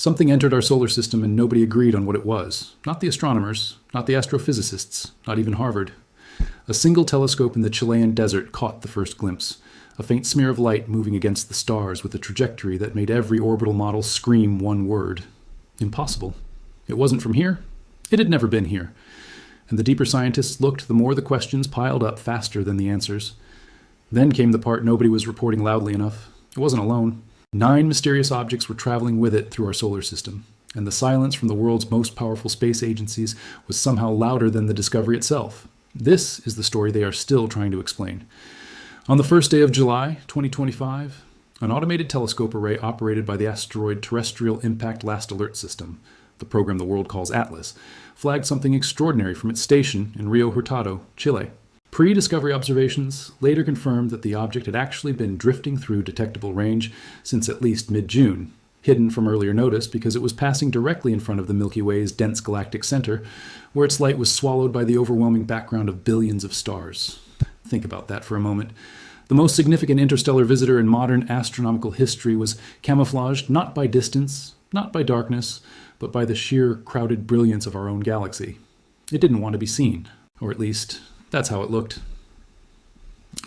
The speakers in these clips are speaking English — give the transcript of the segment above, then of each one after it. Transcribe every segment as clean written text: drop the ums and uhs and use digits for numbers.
Something entered our solar system and nobody agreed on what it was. Not the astronomers, not the astrophysicists, not even Harvard. A single telescope in the Chilean desert caught the first glimpse, a faint smear of light moving against the stars with a trajectory that made every orbital model scream one word. Impossible. It wasn't from here. It had never been here. And the deeper scientists looked, the more the questions piled up faster than the answers. Then came the part nobody was reporting loudly enough. It wasn't alone. 9 mysterious objects were traveling with it through our solar system, and the silence from the world's most powerful space agencies was somehow louder than the discovery itself. This is the story they are still trying to explain. On the first day of July, 2025, an automated telescope array operated by the asteroid Terrestrial Impact Last Alert System, the program the world calls ATLAS, flagged something extraordinary from its station in Rio Hurtado, Chile. Pre-discovery observations later confirmed that the object had actually been drifting through detectable range since at least mid-June, hidden from earlier notice because it was passing directly in front of the Milky Way's dense galactic center, where its light was swallowed by the overwhelming background of billions of stars. Think about that for a moment. The most significant interstellar visitor in modern astronomical history was camouflaged not by distance, not by darkness, but by the sheer crowded brilliance of our own galaxy. It didn't want to be seen, or at least that's how it looked.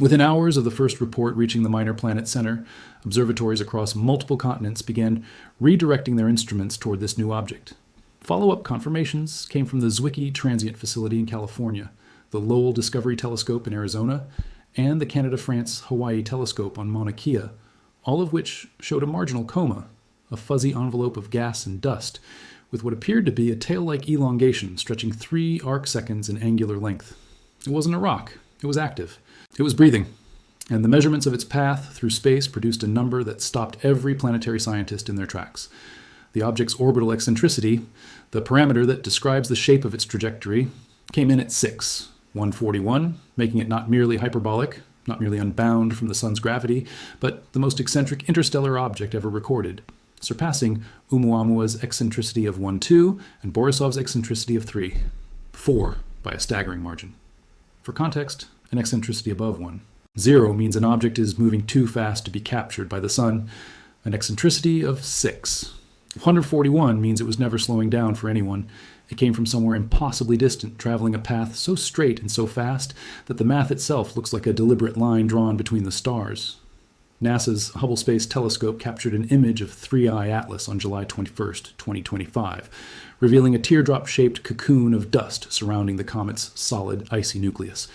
Within hours of the first report reaching the Minor Planet Center, observatories across multiple continents began redirecting their instruments toward this new object. Follow-up confirmations came from the Zwicky Transient Facility in California, the Lowell Discovery Telescope in Arizona, and the Canada-France-Hawaii Telescope on Mauna Kea, all of which showed a marginal coma, a fuzzy envelope of gas and dust, with what appeared to be a tail-like elongation stretching 3 arc-seconds in angular length. It wasn't a rock. It was active. It was breathing. And the measurements of its path through space produced a number that stopped every planetary scientist in their tracks. The object's orbital eccentricity, the parameter that describes the shape of its trajectory, came in at 6, 141, making it not merely hyperbolic, not merely unbound from the sun's gravity, but the most eccentric interstellar object ever recorded, surpassing Oumuamua's eccentricity of 1.2 and Borisov's eccentricity of 3.4 by a staggering margin. For context, an eccentricity above 1. 0 means an object is moving too fast to be captured by the sun. An eccentricity of 6. 141 means it was never slowing down for anyone. It came from somewhere impossibly distant, traveling a path so straight and so fast that the math itself looks like a deliberate line drawn between the stars. NASA's Hubble Space Telescope captured an image of 3IATLAS on July 21st, 2025, revealing a teardrop-shaped cocoon of dust surrounding the comet's solid, icy nucleus.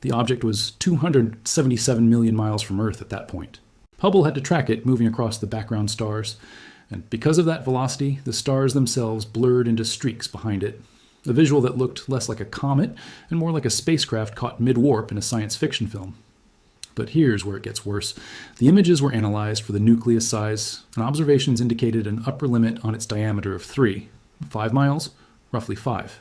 The object was 277 million miles from Earth at that point. Hubble had to track it moving across the background stars, and because of that velocity, the stars themselves blurred into streaks behind it, a visual that looked less like a comet and more like a spacecraft caught mid-warp in a science fiction film. But here's where it gets worse. The images were analyzed for the nucleus size, and observations indicated an upper limit on its diameter of 3. 5 miles, roughly 5.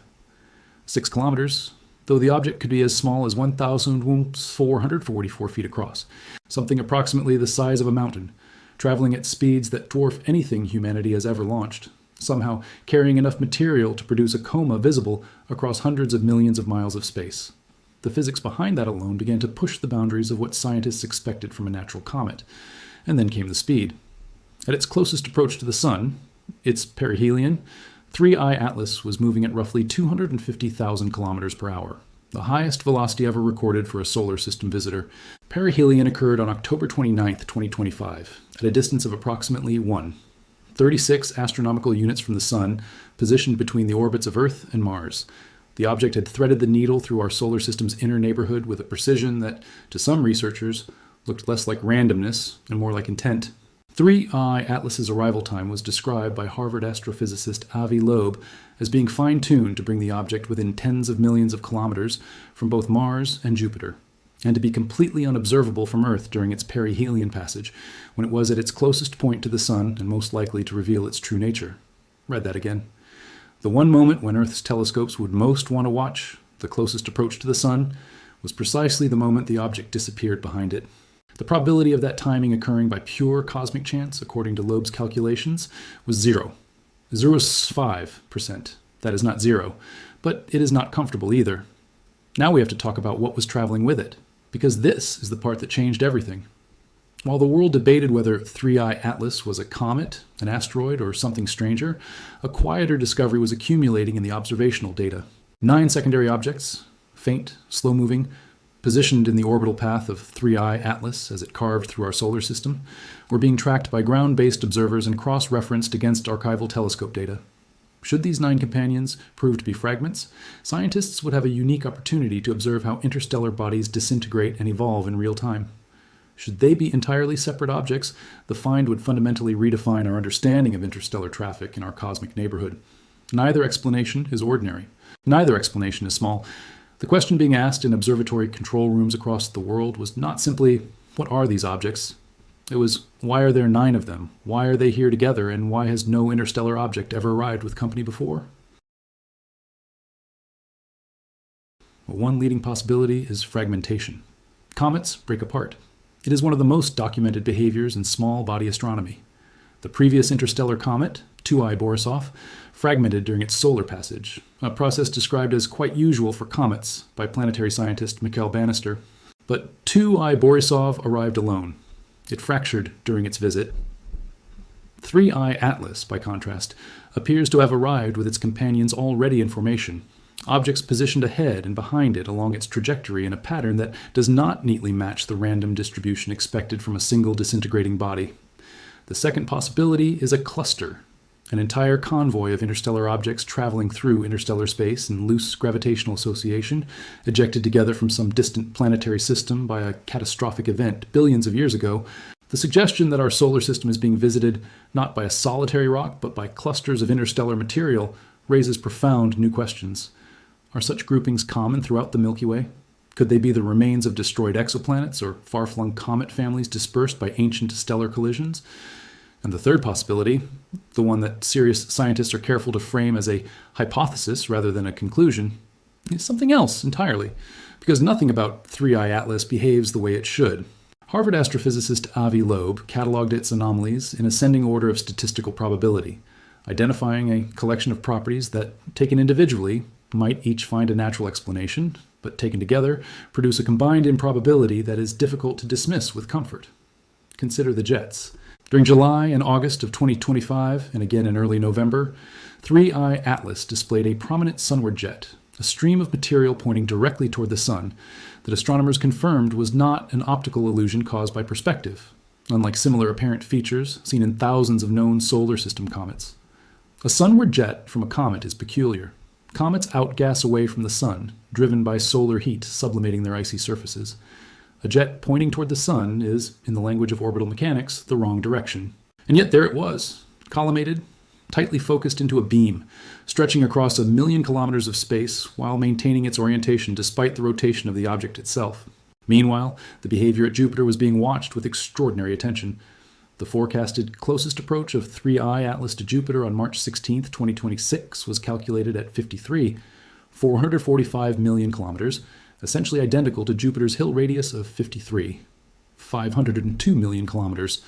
6 kilometers, though the object could be as small as 1,444 feet across, something approximately the size of a mountain, traveling at speeds that dwarf anything humanity has ever launched, somehow carrying enough material to produce a coma visible across hundreds of millions of miles of space. The physics behind that alone began to push the boundaries of what scientists expected from a natural comet. And then came the speed. At its closest approach to the Sun, its perihelion, 3IATLAS was moving at roughly 250,000 kilometers per hour, the highest velocity ever recorded for a solar system visitor. Perihelion occurred on October 29, 2025, at a distance of approximately 36 astronomical units from the Sun, positioned between the orbits of Earth and Mars. The object had threaded the needle through our solar system's inner neighborhood with a precision that, to some researchers, looked less like randomness and more like intent. 3IATLAS's arrival time was described by Harvard astrophysicist Avi Loeb as being fine-tuned to bring the object within tens of millions of kilometers from both Mars and Jupiter, and to be completely unobservable from Earth during its perihelion passage, when it was at its closest point to the Sun and most likely to reveal its true nature. Read that again. The one moment when Earth's telescopes would most want to watch, the closest approach to the Sun, was precisely the moment the object disappeared behind it. The probability of that timing occurring by pure cosmic chance, according to Loeb's calculations, was 0. 0.5%. That is not 0, but it is not comfortable either. Now we have to talk about what was traveling with it, because this is the part that changed everything. While the world debated whether 3IATLAS was a comet, an asteroid, or something stranger, a quieter discovery was accumulating in the observational data. 9 secondary objects, faint, slow-moving, positioned in the orbital path of 3IATLAS as it carved through our solar system, were being tracked by ground-based observers and cross-referenced against archival telescope data. Should these 9 companions prove to be fragments, scientists would have a unique opportunity to observe how interstellar bodies disintegrate and evolve in real time. Should they be entirely separate objects, the find would fundamentally redefine our understanding of interstellar traffic in our cosmic neighborhood. Neither explanation is ordinary. Neither explanation is small. The question being asked in observatory control rooms across the world was not simply, what are these objects? It was, why are there 9 of them? Why are they here together? And why has no interstellar object ever arrived with company before? One leading possibility is fragmentation. Comets break apart. It is one of the most documented behaviors in small body astronomy. The previous interstellar comet, 2I Borisov, fragmented during its solar passage, a process described as quite usual for comets by planetary scientist Mikhail Bannister. But 2I Borisov arrived alone. It fractured during its visit. 3IATLAS, by contrast, appears to have arrived with its companions already in formation, objects positioned ahead and behind it along its trajectory in a pattern that does not neatly match the random distribution expected from a single disintegrating body. The second possibility is a cluster, an entire convoy of interstellar objects traveling through interstellar space in loose gravitational association, ejected together from some distant planetary system by a catastrophic event billions of years ago. The suggestion that our solar system is being visited not by a solitary rock, but by clusters of interstellar material raises profound new questions. Are such groupings common throughout the Milky Way? Could they be the remains of destroyed exoplanets or far-flung comet families dispersed by ancient stellar collisions? And the third possibility, the one that serious scientists are careful to frame as a hypothesis rather than a conclusion, is something else entirely, because nothing about 3IATLAS behaves the way it should. Harvard astrophysicist Avi Loeb cataloged its anomalies in ascending order of statistical probability, identifying a collection of properties that, taken individually, might each find a natural explanation, but taken together, produce a combined improbability that is difficult to dismiss with comfort. Consider the jets. During July and August of 2025, and again in early November, 3IATLAS displayed a prominent sunward jet, a stream of material pointing directly toward the sun, that astronomers confirmed was not an optical illusion caused by perspective, unlike similar apparent features seen in thousands of known solar system comets. A sunward jet from a comet is peculiar. Comets outgas away from the sun, driven by solar heat sublimating their icy surfaces. A jet pointing toward the sun is, in the language of orbital mechanics, the wrong direction. And yet there it was, collimated, tightly focused into a beam, stretching across 1 million kilometers of space while maintaining its orientation despite the rotation of the object itself. Meanwhile, the behavior at Jupiter was being watched with extraordinary attention. The forecasted closest approach of 3IATLAS to Jupiter on March 16, 2026 was calculated at 53, 445 million kilometers, essentially identical to Jupiter's Hill radius of 53, 502 million kilometers,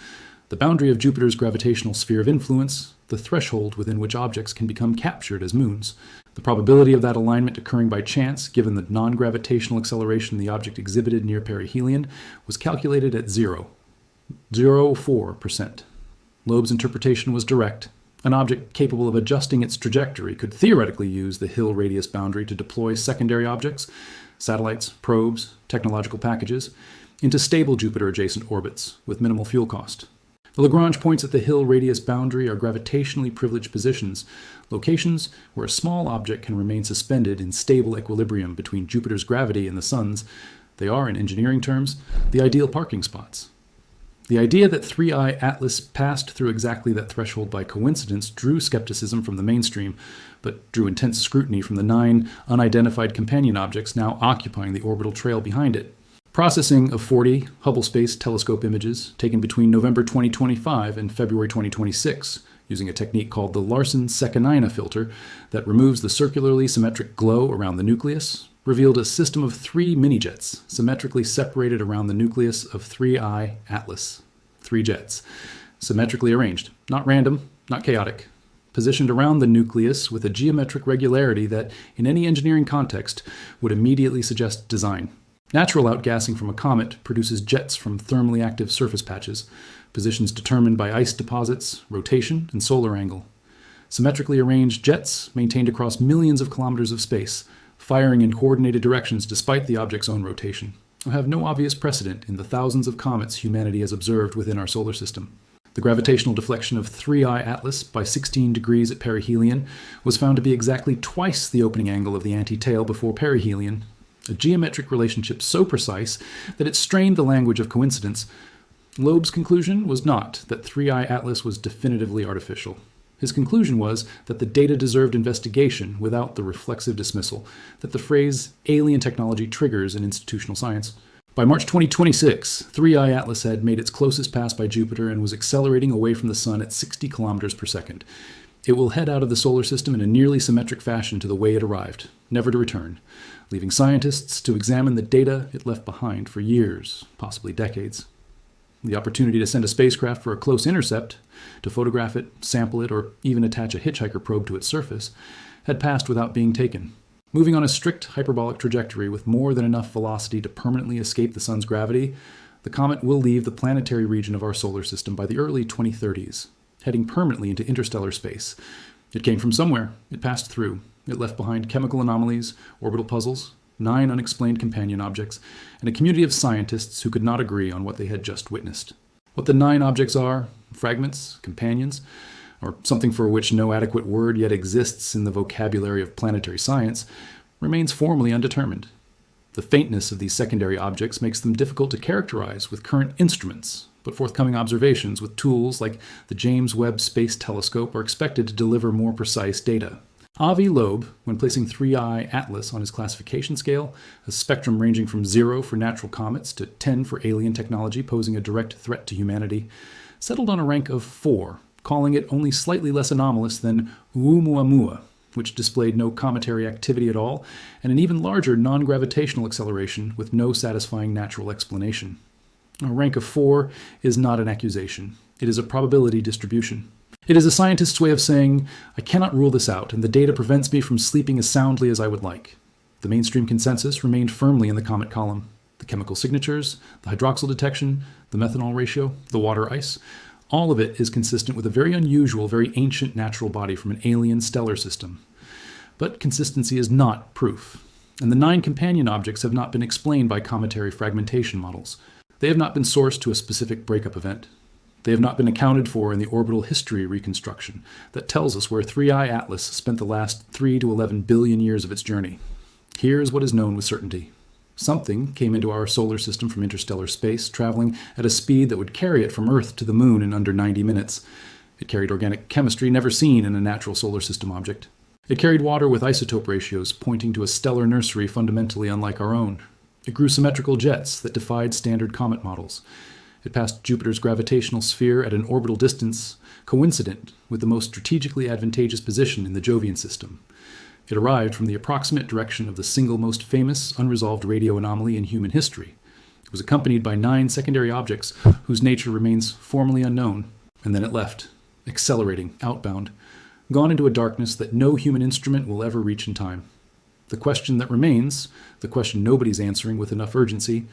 the boundary of Jupiter's gravitational sphere of influence, the threshold within which objects can become captured as moons. The probability of that alignment occurring by chance, given the non-gravitational acceleration the object exhibited near perihelion, was calculated at 0.04%. Loeb's interpretation was direct. An object capable of adjusting its trajectory could theoretically use the Hill radius boundary to deploy secondary objects, satellites, probes, technological packages, into stable Jupiter-adjacent orbits with minimal fuel cost. The Lagrange points at the Hill radius boundary are gravitationally privileged positions, locations where a small object can remain suspended in stable equilibrium between Jupiter's gravity and the Sun's. They are, in engineering terms, the ideal parking spots. The idea that 3IATLAS passed through exactly that threshold by coincidence drew skepticism from the mainstream, but drew intense scrutiny from the 9 unidentified companion objects now occupying the orbital trail behind it. Processing of 40 Hubble Space Telescope images taken between November 2025 and February 2026, using a technique called the Larsen-Sekanina filter that removes the circularly symmetric glow around the nucleus, revealed a system of 3 mini-jets symmetrically separated around the nucleus of 3IATLAS. 3 jets, symmetrically arranged, not random, not chaotic, positioned around the nucleus with a geometric regularity that, in any engineering context, would immediately suggest design. Natural outgassing from a comet produces jets from thermally active surface patches, positions determined by ice deposits, rotation, and solar angle. Symmetrically arranged jets maintained across millions of kilometers of space, firing in coordinated directions despite the object's own rotation, have no obvious precedent in the thousands of comets humanity has observed within our solar system. The gravitational deflection of 3IATLAS by 16 degrees at perihelion was found to be exactly twice the opening angle of the anti-tail before perihelion, a geometric relationship so precise that it strained the language of coincidence. Loeb's conclusion was not that 3IATLAS was definitively artificial. His conclusion was that the data deserved investigation without the reflexive dismissal that the phrase alien technology triggers in institutional science. By March 2026, 3IATLAS had made its closest pass by Jupiter and was accelerating away from the Sun at 60 kilometers per second. It will head out of the solar system in a nearly symmetric fashion to the way it arrived, never to return, leaving scientists to examine the data it left behind for years, possibly decades. The opportunity to send a spacecraft for a close intercept, to photograph it, sample it, or even attach a hitchhiker probe to its surface, had passed without being taken. Moving on a strict hyperbolic trajectory with more than enough velocity to permanently escape the Sun's gravity, the comet will leave the planetary region of our solar system by the early 2030s, heading permanently into interstellar space. It came from somewhere. It passed through. It left behind chemical anomalies, orbital puzzles, 9 unexplained companion objects, and a community of scientists who could not agree on what they had just witnessed. What the 9 objects are, fragments, companions, or something for which no adequate word yet exists in the vocabulary of planetary science, remains formally undetermined. The faintness of these secondary objects makes them difficult to characterize with current instruments, but forthcoming observations with tools like the James Webb Space Telescope are expected to deliver more precise data. Avi Loeb, when placing 3IATLAS on his classification scale, a spectrum ranging from 0 for natural comets to 10 for alien technology posing a direct threat to humanity, settled on a rank of 4, calling it only slightly less anomalous than Oumuamua, which displayed no cometary activity at all, and an even larger non-gravitational acceleration with no satisfying natural explanation. A rank of 4 is not an accusation. It is a probability distribution. It is a scientist's way of saying, I cannot rule this out, and the data prevents me from sleeping as soundly as I would like. The mainstream consensus remained firmly in the comet column. The chemical signatures, the hydroxyl detection, the methanol ratio, the water ice, all of it is consistent with a very unusual, very ancient natural body from an alien stellar system. But consistency is not proof, and the 9 companion objects have not been explained by cometary fragmentation models. They have not been sourced to a specific breakup event. They have not been accounted for in the orbital history reconstruction that tells us where 3IATLAS spent the last 3 to 11 billion years of its journey. Here is what is known with certainty. Something came into our solar system from interstellar space, traveling at a speed that would carry it from Earth to the Moon in under 90 minutes. It carried organic chemistry never seen in a natural solar system object. It carried water with isotope ratios pointing to a stellar nursery fundamentally unlike our own. It grew symmetrical jets that defied standard comet models. It passed Jupiter's gravitational sphere at an orbital distance coincident with the most strategically advantageous position in the Jovian system. It arrived from the approximate direction of the single most famous unresolved radio anomaly in human history. It was accompanied by 9 secondary objects whose nature remains formally unknown, and then it left, accelerating, outbound, gone into a darkness that no human instrument will ever reach in time. The question that remains, the question nobody's answering with enough urgency,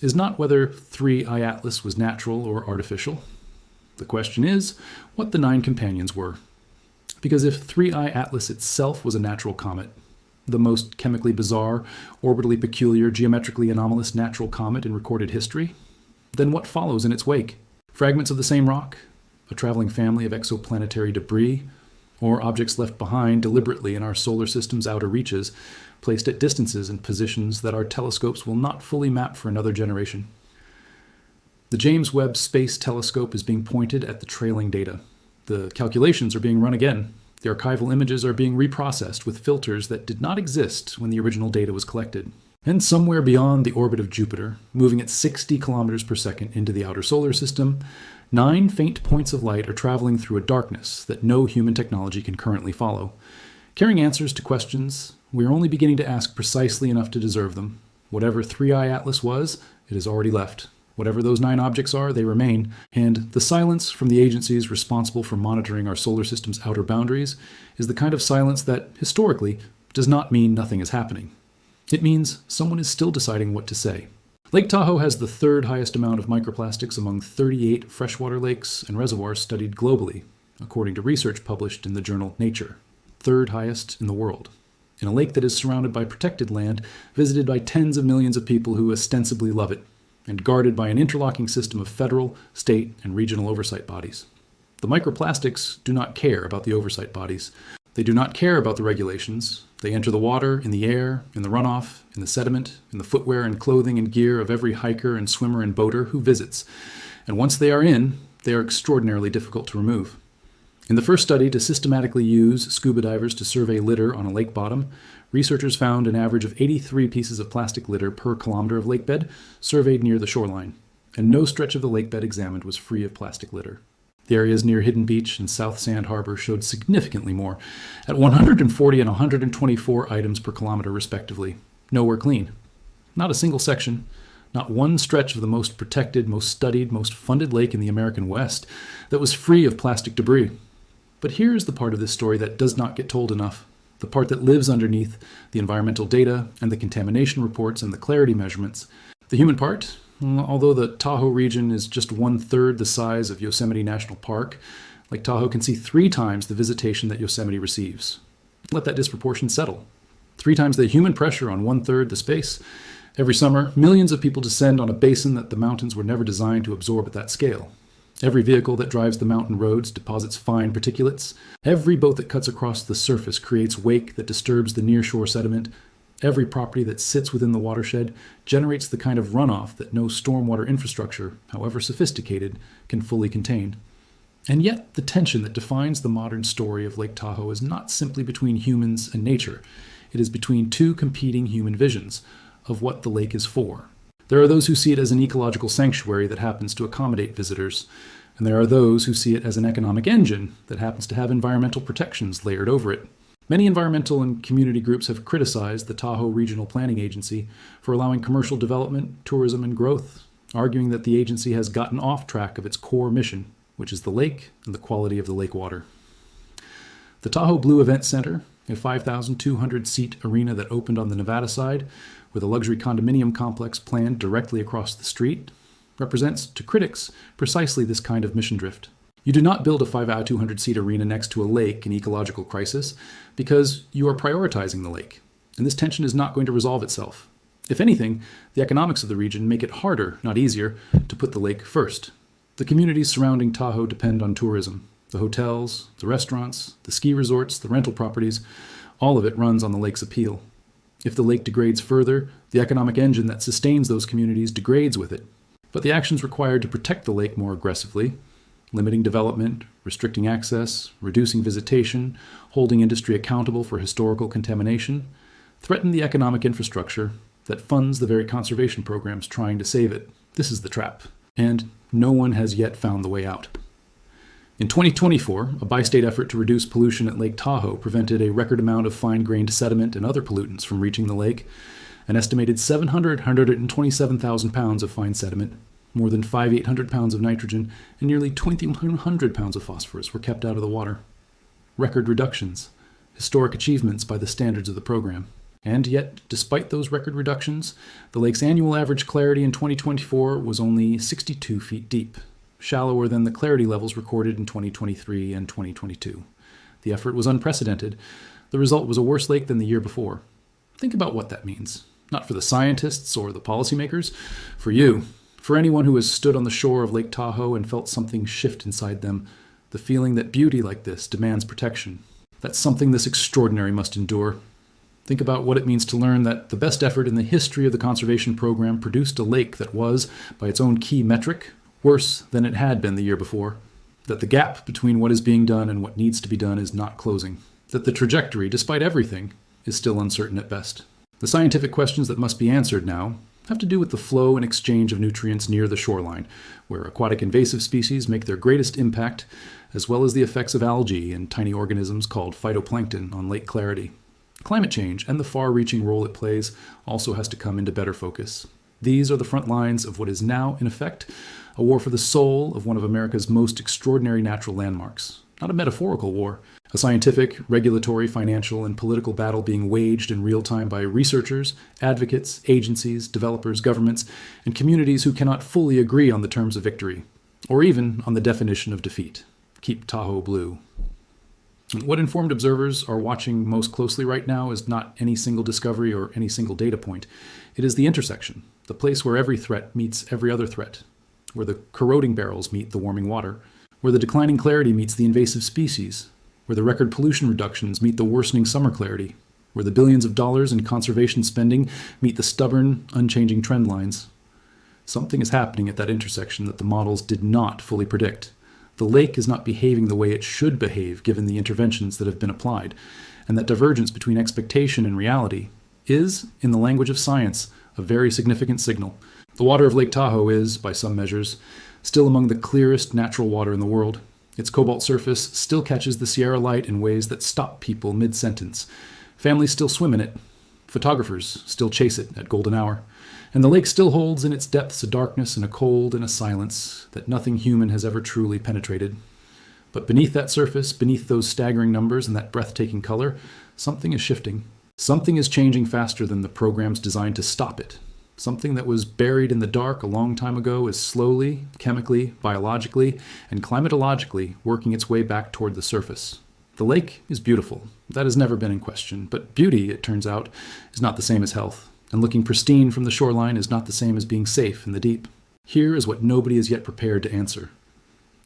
is not whether 3IATLAS was natural or artificial. The question is what the 9 companions were. Because if 3IATLAS itself was a natural comet, the most chemically bizarre, orbitally peculiar, geometrically anomalous natural comet in recorded history, then what follows in its wake? Fragments of the same rock? A traveling family of exoplanetary debris? Or objects left behind deliberately in our solar system's outer reaches, placed at distances and positions that our telescopes will not fully map for another generation? The James Webb Space Telescope is being pointed at the trailing data. The calculations are being run again. The archival images are being reprocessed with filters that did not exist when the original data was collected. And somewhere beyond the orbit of Jupiter, moving at 60 kilometers per second into the outer solar system, 9 faint points of light are traveling through a darkness that no human technology can currently follow. Carrying answers to questions we are only beginning to ask precisely enough to deserve them. Whatever 3IATLAS was, it has already left. Whatever those 9 objects are, they remain. And the silence from the agencies responsible for monitoring our solar system's outer boundaries is the kind of silence that, historically, does not mean nothing is happening. It means someone is still deciding what to say. Lake Tahoe has the third highest amount of microplastics among 38 freshwater lakes and reservoirs studied globally, according to research published in the journal Nature. Third highest in the world. In a lake that is surrounded by protected land, visited by tens of millions of people who ostensibly love it, and guarded by an interlocking system of federal, state, and regional oversight bodies. The microplastics do not care about the oversight bodies. They do not care about the regulations. They enter the water, in the air, in the runoff, in the sediment, in the footwear and clothing and gear of every hiker and swimmer and boater who visits. And once they are in, they are extraordinarily difficult to remove. In the first study to systematically use scuba divers to survey litter on a lake bottom, researchers found an average of 83 pieces of plastic litter per kilometer of lakebed surveyed near the shoreline, and no stretch of the lakebed examined was free of plastic litter. The areas near Hidden Beach and South Sand Harbor showed significantly more, at 140 and 124 items per kilometer respectively. Nowhere clean. Not a single section, not one stretch of the most protected, most studied, most funded lake in the American West that was free of plastic debris. But here's the part of this story that does not get told enough, the part that lives underneath the environmental data and the contamination reports and the clarity measurements. The human part, although the Tahoe region is just 1/3 the size of Yosemite National Park, Lake Tahoe can see 3 times the visitation that Yosemite receives. Let that disproportion settle. 3 times the human pressure on 1/3 the space. Every summer, millions of people descend on a basin that the mountains were never designed to absorb at that scale. Every vehicle that drives the mountain roads deposits fine particulates. Every boat that cuts across the surface creates wake that disturbs the nearshore sediment. Every property that sits within the watershed generates the kind of runoff that no stormwater infrastructure, however sophisticated, can fully contain. And yet, the tension that defines the modern story of Lake Tahoe is not simply between humans and nature. It is between 2 competing human visions of what the lake is for. There are those who see it as an ecological sanctuary that happens to accommodate visitors, and there are those who see it as an economic engine that happens to have environmental protections layered over it. Many environmental and community groups have criticized the Tahoe Regional Planning Agency for allowing commercial development, tourism, and growth, arguing that the agency has gotten off track of its core mission, which is the lake and the quality of the lake water. The Tahoe Blue Event Center, a 5,200-seat arena that opened on the Nevada side, with a luxury condominium complex planned directly across the street, represents, to critics, precisely this kind of mission drift. You do not build a 5,200-seat arena next to a lake in ecological crisis because you are prioritizing the lake, and this tension is not going to resolve itself. If anything, the economics of the region make it harder, not easier, to put the lake first. The communities surrounding Tahoe depend on tourism. The hotels, the restaurants, the ski resorts, the rental properties, all of it runs on the lake's appeal. If the lake degrades further, the economic engine that sustains those communities degrades with it. But the actions required to protect the lake more aggressively, limiting development, restricting access, reducing visitation, holding industry accountable for historical contamination, threaten the economic infrastructure that funds the very conservation programs trying to save it. This is the trap, and no one has yet found the way out. In 2024, a bi-state effort to reduce pollution at Lake Tahoe prevented a record amount of fine-grained sediment and other pollutants from reaching the lake. An estimated 127,000 pounds of fine sediment, more than 5,800 pounds of nitrogen, and nearly 2,100 pounds of phosphorus were kept out of the water. Record reductions, historic achievements by the standards of the program. And yet, despite those record reductions, the lake's annual average clarity in 2024 was only 62 feet deep, shallower than the clarity levels recorded in 2023 and 2022. The effort was unprecedented. The result was a worse lake than the year before. Think about what that means. Not for the scientists or the policymakers, for you, for anyone who has stood on the shore of Lake Tahoe and felt something shift inside them, the feeling that beauty like this demands protection, that something this extraordinary must endure. Think about what it means to learn that the best effort in the history of the conservation program produced a lake that was, by its own key metric, worse than it had been the year before. That the gap between what is being done and what needs to be done is not closing. That the trajectory, despite everything, is still uncertain at best. The scientific questions that must be answered now have to do with the flow and exchange of nutrients near the shoreline, where aquatic invasive species make their greatest impact, as well as the effects of algae and tiny organisms called phytoplankton on lake clarity. Climate change and the far-reaching role it plays also has to come into better focus. These are the front lines of what is now, in effect, a war for the soul of one of America's most extraordinary natural landmarks. Not a metaphorical war, A scientific, regulatory, financial, and political battle being waged in real time by researchers, advocates, agencies, developers, governments, and communities who cannot fully agree on the terms of victory, or even on the definition of defeat. Keep Tahoe blue. What informed observers are watching most closely right now is not any single discovery or any single data point. It is the intersection, the place where every threat meets every other threat, where the corroding barrels meet the warming water, where the declining clarity meets the invasive species, where the record pollution reductions meet the worsening summer clarity, where the billions of dollars in conservation spending meet the stubborn, unchanging trend lines. Something is happening at that intersection that the models did not fully predict. The lake is not behaving the way it should behave given the interventions that have been applied, and that divergence between expectation and reality is, in the language of science, a very significant signal. The water of Lake Tahoe is, by some measures, still among the clearest natural water in the world. Its cobalt surface still catches the Sierra light in ways that stop people mid-sentence. Families still swim in it. Photographers still chase it at golden hour. And the lake still holds in its depths a darkness and a cold and a silence that nothing human has ever truly penetrated. But beneath that surface, beneath those staggering numbers and that breathtaking color, something is shifting. Something is changing faster than the programs designed to stop it. Something that was buried in the dark a long time ago is slowly, chemically, biologically, and climatologically working its way back toward the surface. The lake is beautiful. That has never been in question. But beauty, it turns out, is not the same as health. And looking pristine from the shoreline is not the same as being safe in the deep. Here is what nobody is yet prepared to answer.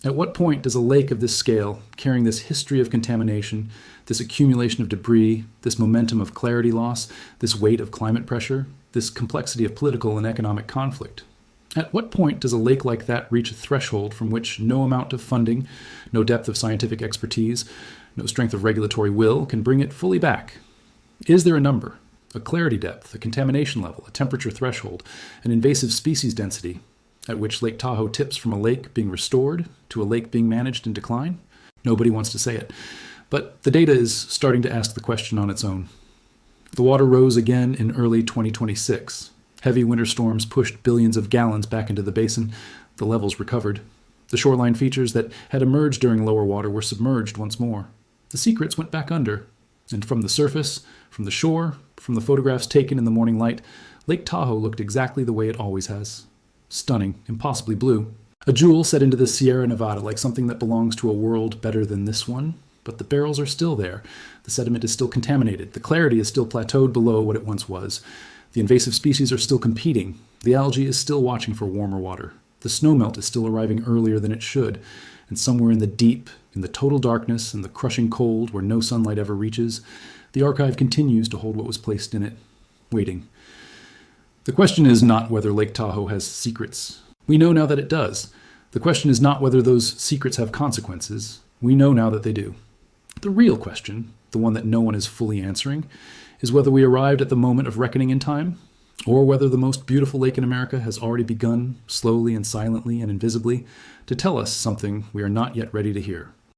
At what point does a lake of this scale, carrying this history of contamination, this accumulation of debris, this momentum of clarity loss, this weight of climate pressure, this complexity of political and economic conflict, at what point does a lake like that reach a threshold from which no amount of funding, no depth of scientific expertise, no strength of regulatory will can bring it fully back? Is there a number, a clarity depth, a contamination level, a temperature threshold, an invasive species density, at which Lake Tahoe tips from a lake being restored to a lake being managed in decline? Nobody wants to say it. But the data is starting to ask the question on its own. The water rose again in early 2026. Heavy winter storms pushed billions of gallons back into the basin. The levels recovered. The shoreline features that had emerged during lower water were submerged once more. The secrets went back under. And from the surface, from the shore, from the photographs taken in the morning light, Lake Tahoe looked exactly the way it always has. Stunning, impossibly blue. A jewel set into the Sierra Nevada like something that belongs to a world better than this one. But the barrels are still there. The sediment is still contaminated. The clarity is still plateaued below what it once was. The invasive species are still competing. The algae is still watching for warmer water. The snowmelt is still arriving earlier than it should. And somewhere in the deep, in the total darkness and the crushing cold where no sunlight ever reaches, the archive continues to hold what was placed in it, waiting. The question is not whether Lake Tahoe has secrets. We know now that it does. The question is not whether those secrets have consequences. We know now that they do. The real question, the one that no one is fully answering, is whether we arrived at the moment of reckoning in time, or whether the most beautiful lake in America has already begun, slowly and silently and invisibly, to tell us something we are not yet ready to hear.